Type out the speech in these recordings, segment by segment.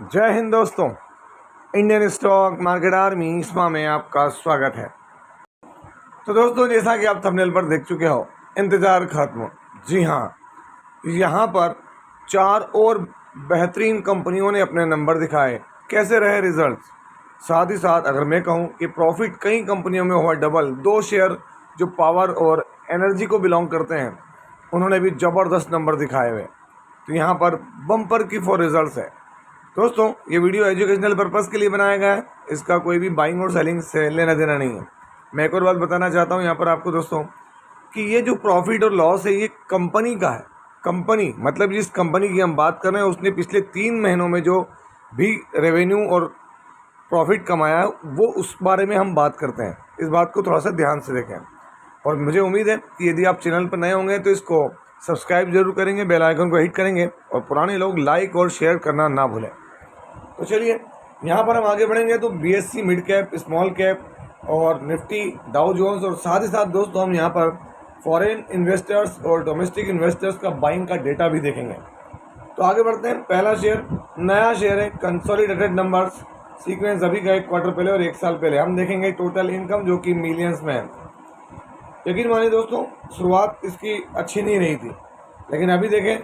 जय हिंद दोस्तों। Indian stock market army इसमा में आपका स्वागत है। तो दोस्तों, जैसा कि आप थंबनेल पर देख चुके हो, इंतज़ार खत्म। जी हाँ, यहाँ पर 4 और बेहतरीन कंपनियों ने अपने नंबर दिखाए। कैसे रहे रिजल्ट्स, साथ ही साथ अगर मैं कहूँ कि प्रॉफिट कई कंपनियों में हुआ डबल। 2 शेयर जो पावर और एनर्जी को बिलोंग करते हैं, उन्होंने भी ज़बरदस्त नंबर दिखाए हुए। तो यहाँ पर बम्पर की 4 रिजल्ट्स है। दोस्तों, ये वीडियो एजुकेशनल पर्पज़ के लिए बनाया गया है, इसका कोई भी बाइंग और सेलिंग से लेना देना नहीं है। मैं एक और बात बताना चाहता हूँ यहाँ पर आपको दोस्तों, कि ये जो प्रॉफिट और लॉस है, ये कंपनी का है। कंपनी मतलब जिस कंपनी की हम बात कर रहे हैं, उसने पिछले 3 महीनों में जो भी रेवेन्यू और प्रॉफिट कमाया है, वो उस बारे में हम बात करते हैं। इस बात को थोड़ा सा ध्यान से देखें। और मुझे उम्मीद है कि यदि आप चैनल पर नए होंगे तो इसको सब्सक्राइब जरूर करेंगे, बेल आइकन को हिट करेंगे, और पुराने लोग लाइक और शेयर करना ना भूलें। तो चलिए यहाँ पर हम आगे बढ़ेंगे। तो BSc mid cap, small cap और निफ्टी, डाउ जोन्स, और साथ ही साथ दोस्तों हम यहाँ पर फॉरेन इन्वेस्टर्स और डोमेस्टिक इन्वेस्टर्स का बाइंग का डेटा भी देखेंगे। तो आगे बढ़ते हैं। पहला शेयर नया शेयर है, कंसोलिडेटेड नंबर्स, सीक्वेंस अभी का 1 क्वार्टर पहले और 1 साल पहले। हम देखेंगे टोटल इनकम जो कि मिलियंस में है। यकीन मानिए दोस्तों, शुरुआत इसकी अच्छी नहीं रही थी, लेकिन अभी देखें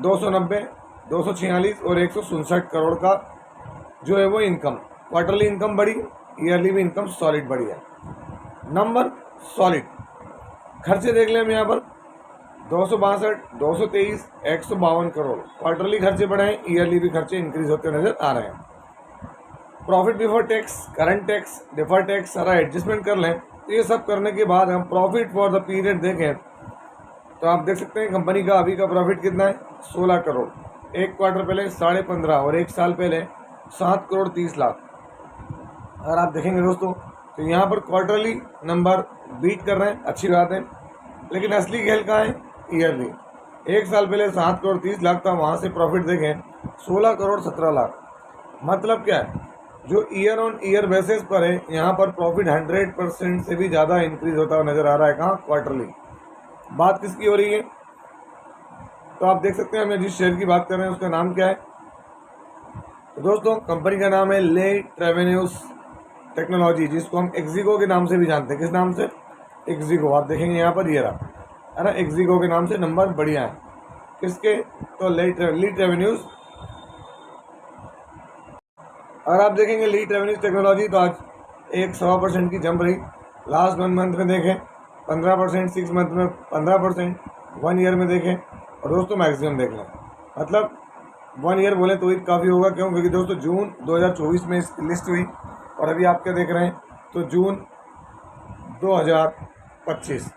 290, 246 और 167 करोड़ का जो है वो इनकम। क्वार्टरली इनकम बढ़ी, ईयरली भी इनकम सॉलिड बढ़ी है। Number solid. खर्चे देख लें हम यहाँ पर 262, 223, 152 करोड़। क्वार्टरली खर्चे बढ़े हैं, ईयरली भी खर्चे इंक्रीज होते नजर आ रहे हैं। Profit before tax, current tax, defer tax सारा एडजस्टमेंट कर लें। तो ये सब करने के बाद हम प्रॉफिट फॉर द पीरियड देखें तो आप देख सकते हैं कंपनी का अभी का प्रॉफिट कितना है, 16 करोड़। 1 क्वार्टर पहले 15.5 और 1 साल पहले 7 करोड़ 30 लाख। अगर आप देखेंगे दोस्तों, तो यहाँ पर क्वार्टरली नंबर बीट कर रहे हैं, अच्छी बात है, लेकिन असली खेल कहाँ है, ईयरली। 1 साल पहले 7 करोड़ 30 लाख था, वहाँ से प्रॉफिट देखें 16 करोड़ 17 लाख। मतलब क्या है, जो ईयर ऑन ईयर बेसिस पर है, यहाँ पर प्रॉफिट 100% से भी ज़्यादा इंक्रीज होता हुआ नजर आ रहा है। कहाँ, क्वार्टरली। बात किसकी हो रही है, तो आप देख सकते हैं हमें जिस शेयर की बात कर रहे हैं उसका नाम क्या है। तो दोस्तों, कंपनी का नाम है ले ट्रेवेन्यूज टेक्नोलॉजी, जिसको हम एक्जिगो के नाम से भी जानते हैं। किस नाम से, एक्जिगो। आप देखेंगे यहाँ पर ये रहा है ना, एक्जिगो के नाम से नंबर बढ़िया है। किसके, तो ली ट्रेवेन्यूज। अगर आप देखेंगे ली ट्रेवेन्यूज टेक्नोलॉजी, तो आज 1.25% की जंप रही। लास्ट 1 मंथ में देखें 15%, 6 मंथ में 15%, 1 ईयर में देखें, और दोस्तों मैक्सिमम देख लें। मतलब 1 ईयर बोले तो ही काफ़ी होगा। क्यों, क्योंकि दोस्तों जून 2024 में इसकी लिस्ट हुई, और अभी आप क्या देख रहे हैं, तो जून 2025,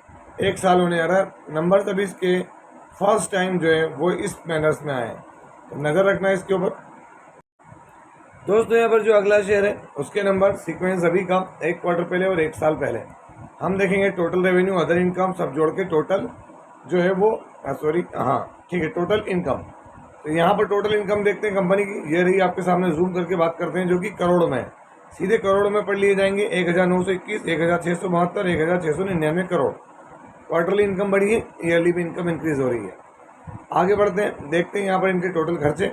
1 साल होने आ रहा है। नंबर तभी इसके फर्स्ट टाइम जो है वो इस मैनर्स में आए हैं, तो नज़र रखना है इसके ऊपर। दोस्तों, यहाँ पर जो अगला शेयर है उसके नंबर सीक्वेंस अभी का 1 क्वार्टर पहले और 1 साल पहले। हम देखेंगे टोटल रेवेन्यू, अदर इनकम सब जोड़ के टोटल जो है वो ठीक है, टोटल इनकम। तो यहाँ पर टोटल इनकम देखते हैं कंपनी की, ये रही। आपके सामने जूम करके बात करते हैं, जो कि करोड़ में है। सीधे करोड़ में पढ़ लिए जाएंगे, 1921, 1672, 1699 करोड़। क्वार्टरली इनकम बढ़ी है, ईयरली भी इनकम इंक्रीज हो रही है। आगे बढ़ते हैं, देखते हैं यहाँ पर इनके टोटल खर्चे।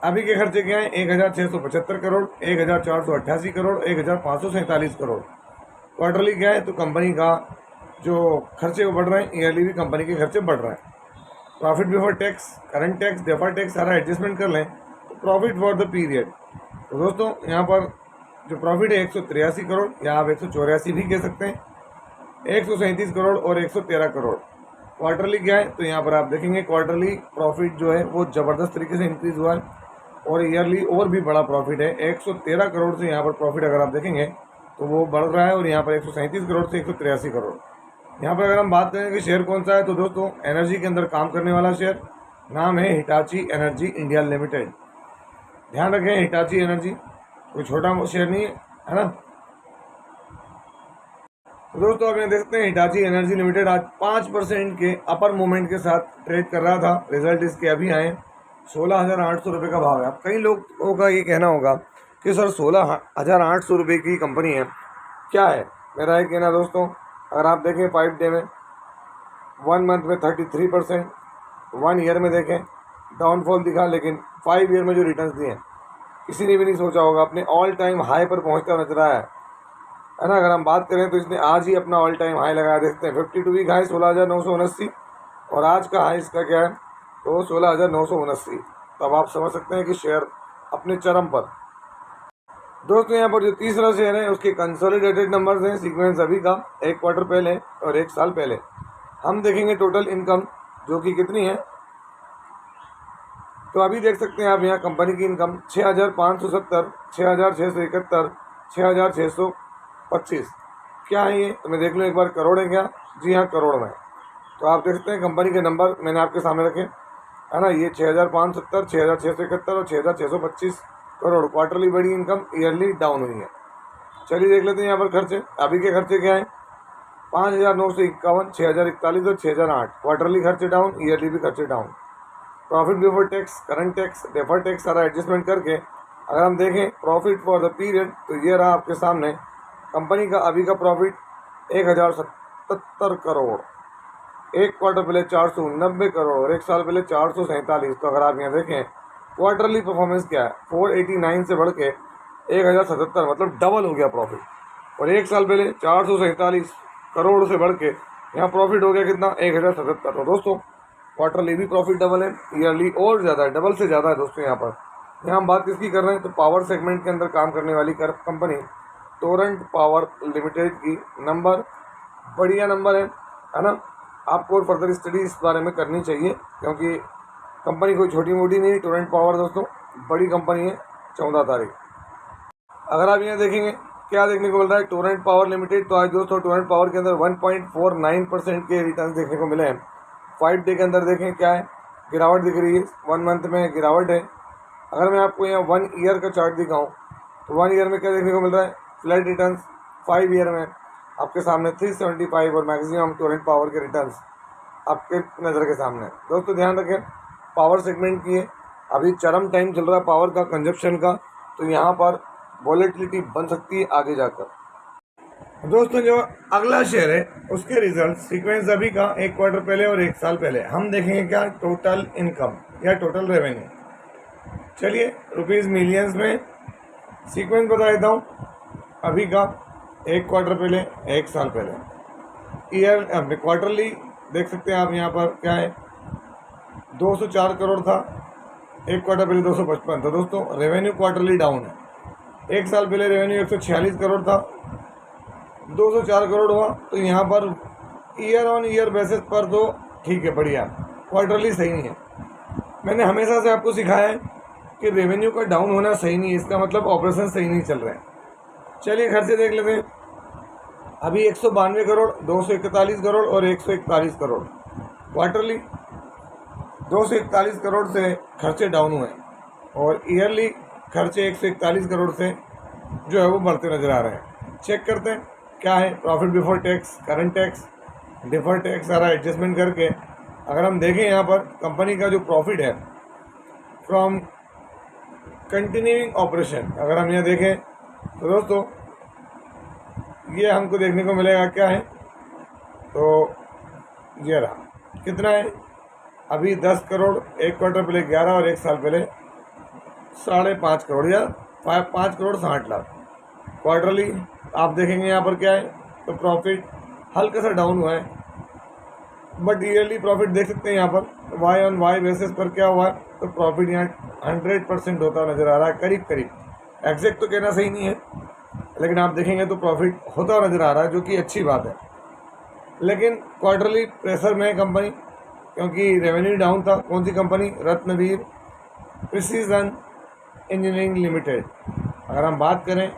अभी के खर्चे क्या हैं, 1675 करोड़, 1488 करोड़, 1547 करोड़। क्वार्टरली क्या है, तो कंपनी का जो खर्चे वो बढ़ रहे हैं, ईयरली भी कंपनी के खर्चे बढ़ रहे हैं। Profit before tax, current tax, defer tax सारा एडजस्टमेंट कर लें तो प्रॉफिट फॉर द पीरियड, तो दोस्तों यहाँ पर जो प्रॉफिट है 183 करोड़, या आप 184 भी कह सकते हैं, 137 करोड़ और 113 करोड़। क्वार्टरली क्या है, तो यहाँ पर आप देखेंगे क्वार्टरली प्रॉफिट जो है वो ज़बरदस्त तरीके से इंक्रीज हुआ है, और ईयरली और भी बड़ा प्रॉफिट है। 113 करोड़ से यहाँ पर प्रॉफिट अगर आप देखेंगे तो वो बढ़ रहा है, और यहाँ पर 137 करोड़ से 183 करोड़। यहाँ पर अगर हम बात करें कि शेयर कौन सा है, तो दोस्तों एनर्जी के अंदर काम करने वाला शेयर, नाम है हिटाची एनर्जी इंडिया लिमिटेड। ध्यान रखें, हिटाची एनर्जी कोई छोटा शेयर नहीं है ना। तो दोस्तों आप यहाँ देख सकते हैं हिटाची एनर्जी लिमिटेड आज 5% के अपर मूवमेंट के साथ ट्रेड कर रहा था। रिजल्ट इसके अभी आए, 16,800 रुपये का भाव है। अब कई लोगों का ये कहना होगा कि सर 16,800 रुपये की कंपनी है, क्या है। मेरा ये कहना दोस्तों, अगर आप देखें 5 डे में, 1 मंथ में 33%, 1 ईयर में देखें डाउनफॉल दिखा, लेकिन 5 ईयर में जो रिटर्न्स दिए किसी ने भी नहीं सोचा होगा, अपने ऑल टाइम हाई पर पहुंचता नजर आया है ना। अगर हम बात करें तो इसने आज ही अपना ऑल टाइम हाई लगाया, देखते हैं 52 वीक हाई 16,979 और आज का हाई इसका क्या है तो 16,979। तो अब आप समझ सकते हैं कि शेयर अपने चरम पर। दोस्तों यहाँ पर जो तीसरा शेयर है उसके कंसोलिडेटेड नंबर्स हैं सीक्वेंस अभी का, एक क्वार्टर पहले और एक साल पहले। हम देखेंगे टोटल इनकम जो कि कितनी है। तो अभी देख सकते हैं आप यहाँ कंपनी की इनकम 6,570, 6,671, 6,625। क्या है ये तो मैं देख लूँ एक बार, करोड़ है क्या? जी हाँ, करोड़ में। तो आप देख सकते हैं कंपनी के नंबर मैंने आपके सामने रखे है ना। ये 6,570, 6,671 और 6,625 करोड़ क्वार्टरली बढ़ी इनकम, ईयरली डाउन हुई है। चलिए देख लेते हैं यहाँ पर खर्चे। अभी के खर्चे क्या है? 5,951, 6,041 और 6,008 क्वार्टरली खर्चे डाउन, ईयरली भी खर्चे down. Profit before tax, current tax, deferred tax सारा एडजस्टमेंट करके अगर हम देखें प्रॉफिट फॉर द पीरियड तो ये रहा आपके सामने कंपनी का अभी का प्रॉफिट 1,077 करोड़, एक क्वार्टर पहले 490 करोड़ और एक साल पहले 447। तो अगर आप यहाँ देखें क्वार्टरली परफॉर्मेंस क्या है, 489 से बढ़ के 1,077, मतलब डबल हो गया प्रॉफिट। और एक साल पहले 447 करोड़ से बढ़ के यहाँ प्रॉफिट हो गया कितना, 1,077। तो दोस्तों क्वार्टरली भी प्रॉफिट डबल है, ईयरली और ज़्यादा है, डबल से ज़्यादा है दोस्तों। यहाँ हम बात किसकी कर रहे हैं तो पावर सेगमेंट के अंदर काम करने वाली कंपनी टोरेंट पावर लिमिटेड की नंबर, बढ़िया नंबर है ना। आपको और फर्दर स्टडी इस बारे में करनी चाहिए क्योंकि कंपनी कोई छोटी मोटी नहीं, टोरेंट पावर दोस्तों बड़ी कंपनी है। 14 तारीख अगर आप यहाँ देखेंगे क्या देखने को मिल रहा है टोरेंट पावर लिमिटेड, तो आज दोस्तों टोरेंट पावर के अंदर 1.49% के रिटर्न देखने को मिले हैं। 5 डे के अंदर देखें क्या है, गिरावट दिख रही है, 1 मंथ में गिरावट है। अगर मैं आपको यहाँ 1 ईयर का चार्ट दिखाऊँ तो 1 ईयर में क्या देखने को मिल रहा है, फ्लैट रिटर्न्स। 5 ईयर में आपके सामने 375 और मैक्सिमम टोरेंट पावर के रिटर्न्स आपके नज़र के सामने। दोस्तों ध्यान रखें पावर सेगमेंट की है, अभी चरम टाइम चल रहा है पावर का, कंजप्शन का, तो यहाँ पर वॉलेटिलिटी बन सकती है आगे जाकर। दोस्तों जो अगला शेयर है उसके रिजल्ट सीक्वेंस अभी का, एक क्वार्टर पहले और एक साल पहले। हम देखेंगे क्या टोटल इनकम या टोटल रेवेन्यू। चलिए रुपीज़ मिलियंस में सीक्वेंस बता देता हूँ अभी का, एक क्वार्टर पहले एक साल पहले। ईयर क्वार्टरली देख सकते हैं आप यहाँ पर क्या है, 204 करोड़ था, एक क्वार्टर पहले 255। तो दोस्तों रेवेन्यू क्वार्टरली डाउन है। एक साल पहले रेवेन्यू 146 करोड़ था, 204 करोड़ हुआ। तो यहाँ per year on year basis पर तो ठीक है, बढ़िया, क्वार्टरली सही नहीं है। मैंने हमेशा से आपको सिखाया है कि रेवेन्यू का डाउन होना सही नहीं है, इसका मतलब ऑपरेशन सही नहीं चल रहे हैं। चलिए खर्चे देख लेते हैं। अभी 192 करोड़, 241 करोड़ और 141 करोड़ क्वार्टरली। 241 करोड़ से खर्चे डाउन हुए और ईयरली खर्चे 141 करोड़ से जो है वो बढ़ते नज़र आ रहे हैं। चेक करते हैं क्या है profit before tax, current tax, deferred tax सारा एडजस्टमेंट करके अगर हम देखें यहाँ पर कंपनी का जो प्रॉफिट है फ्रॉम कंटिन्यूइंग ऑपरेशन, अगर हम यहाँ देखें तो दोस्तों ये हमको देखने को मिलेगा क्या है, तो ये रहा कितना है अभी 10 करोड़, एक क्वार्टर पहले 11 और एक साल पहले 5.5 करोड़ या 5 करोड़ 60 लाख क्वार्टरली। आप देखेंगे यहाँ पर क्या है तो प्रॉफिट हल्का सा डाउन हुआ है, बट ईयरली प्रॉफिट देख सकते हैं यहाँ पर वाई ऑन वाई बेसिस पर क्या हुआ है तो प्रॉफिट यहाँ 100% होता नज़र आ रहा है, करीब करीब। एग्जैक्ट तो कहना सही नहीं है लेकिन आप देखेंगे तो प्रॉफिट होता नज़र आ रहा है, जो कि अच्छी बात है। लेकिन क्वार्टरली प्रेशर में कंपनी, क्योंकि रेवेन्यू डाउन था। कौन सी company? Ratnaveer precision engineering limited. अगर हम बात करें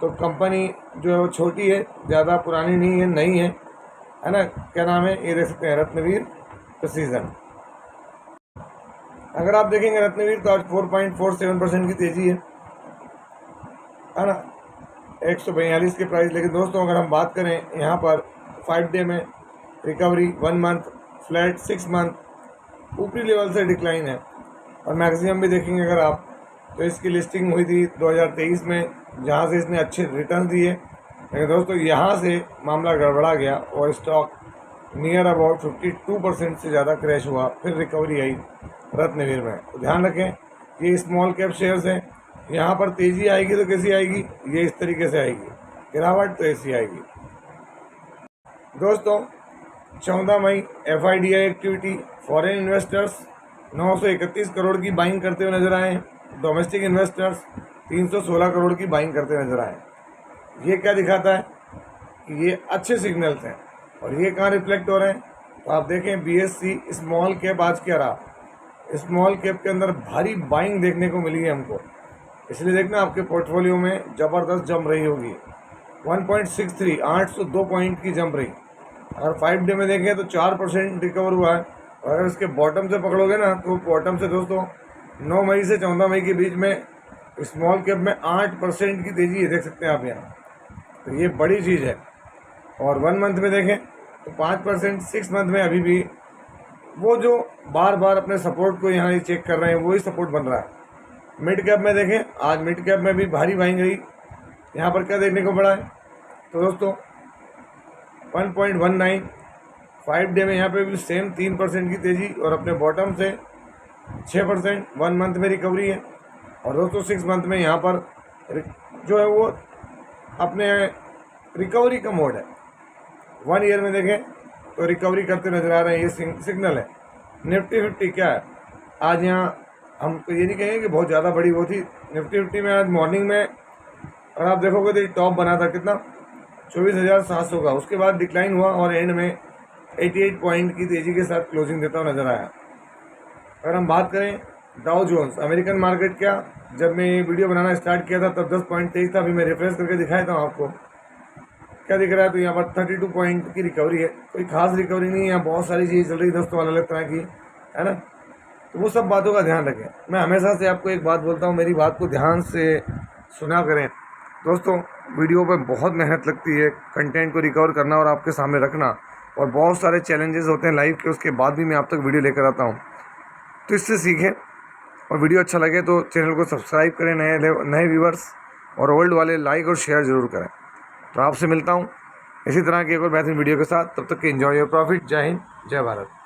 तो कंपनी जो है वो छोटी है, ज़्यादा पुरानी नहीं है, नई है ना। क्या नाम है ये देख सकते हैं, रत्नवीर प्रिसीजन। अगर आप देखेंगे रत्नवीर तो आज 4.47% की तेज़ी है ना, 142 के प्राइस। लेकिन दोस्तों अगर हम बात करें यहाँ पर 5 डे में रिकवरी, 1 मंथ फ्लैट, 6 मंथ ऊपरी लेवल से डिक्लाइन है। और मैक्सिमम भी देखेंगे अगर आप तो इसकी लिस्टिंग हुई थी 2023 में, जहाँ से इसने अच्छे रिटर्न दिए। लेकिन दोस्तों यहाँ से मामला गड़बड़ा गया और स्टॉक नियर अबाउट 52% से ज़्यादा क्रैश हुआ, फिर रिकवरी आई रत्नवीर में। तो ध्यान रखें ये स्मॉल कैप शेयर्स हैं, यहाँ पर तेज़ी आएगी तो कैसी आएगी, ये इस तरीके से आएगी, गिरावट तो ऐसी आएगी। दोस्तों 14 मई FIDI activity, foreign investors 931 crore की बाइंग करते हुए नजर आए हैं। डोमेस्टिक इन्वेस्टर्स 316 करोड़ की बाइंग करते हुए नजर आए। ये क्या दिखाता है कि ये अच्छे सिग्नल्स हैं। और ये कहाँ रिफ्लेक्ट हो रहे हैं, तो आप देखें BSE स्मॉल कैप आज क्या रहा, स्मॉल कैप के अंदर भारी बाइंग देखने को मिली है हमको, इसलिए देखना आपके पोर्टफोलियो में ज़बरदस्त जंप रही होगी। 1.63 802 पॉइंट की जंप रही। अगर 5 डे में देखें तो 4% रिकवर हुआ है। और अगर इसके बॉटम से पकड़ोगे ना, तो बॉटम से दोस्तों 9 मई से 14 मई के बीच में स्मॉल कैप में 8% की तेज़ी है, देख सकते हैं आप यहाँ। तो ये बड़ी चीज़ है। और 1 मंथ में देखें तो 5%, 6 मंथ में अभी भी वो जो बार बार अपने सपोर्ट को यहाँ चेक कर रहे हैं वही सपोर्ट बन रहा है। मिड कैप में देखें, आज मिड कैप में भी भारी बाइंग रही। यहाँ पर क्या देखने को मिला है, तो दोस्तों 1.19 5 डे में यहाँ पे भी सेम 3% की तेज़ी और अपने बॉटम से 6% 1 मंथ में रिकवरी है। और दोस्तों 6 मंथ में यहाँ पर जो है वो अपने रिकवरी का मोड है। 1 ईयर में देखें तो रिकवरी करते नजर आ रहे हैं, ये सिग्नल है। निफ्टी 50 क्या है, आज यहाँ हम तो ये नहीं कहेंगे कि बहुत ज़्यादा बड़ी वो थी। निफ्टी 50 में आज मॉर्निंग में अगर आप देखोगे तो टॉप बना था कितना, 24,700 का, उसके बाद डिक्लाइन हुआ और एंड में 88 पॉइंट की तेज़ी के साथ क्लोजिंग देता हुआ नजर आया। अगर हम बात करें डाउ जोन्स अमेरिकन मार्केट, क्या जब मैं ये वीडियो बनाना स्टार्ट किया था तब 10 पॉइंट तेज था, अभी मैं रिफ्रेश करके दिखाया था आपको क्या दिख रहा है, तो यहाँ पर 32 पॉइंट की रिकवरी है। कोई खास रिकवरी नहीं है, यहाँ बहुत सारी चीज़ चल रही है दोस्तों अलग अलग तरह की, है ना। तो वो सब बातों का ध्यान रखें। मैं हमेशा से आपको एक बात बोलता हूँ, मेरी बात को ध्यान से सुना करें दोस्तों। वीडियो पर बहुत मेहनत लगती है, कंटेंट को रिकवर करना और आपके सामने रखना, और बहुत सारे चैलेंजेस होते हैं लाइफ के, उसके बाद भी मैं आप तक वीडियो लेकर आता हूँ। तो इससे सीखें, और वीडियो अच्छा लगे तो चैनल को सब्सक्राइब करें, नए व्यूवर्स, और ओल्ड वाले लाइक और शेयर ज़रूर करें। तो आपसे मिलता हूँ इसी तरह की एक और बेहतरीन वीडियो के साथ, तब तक के एंजॉय योर प्रॉफिट। जय हिंद, जय भारत।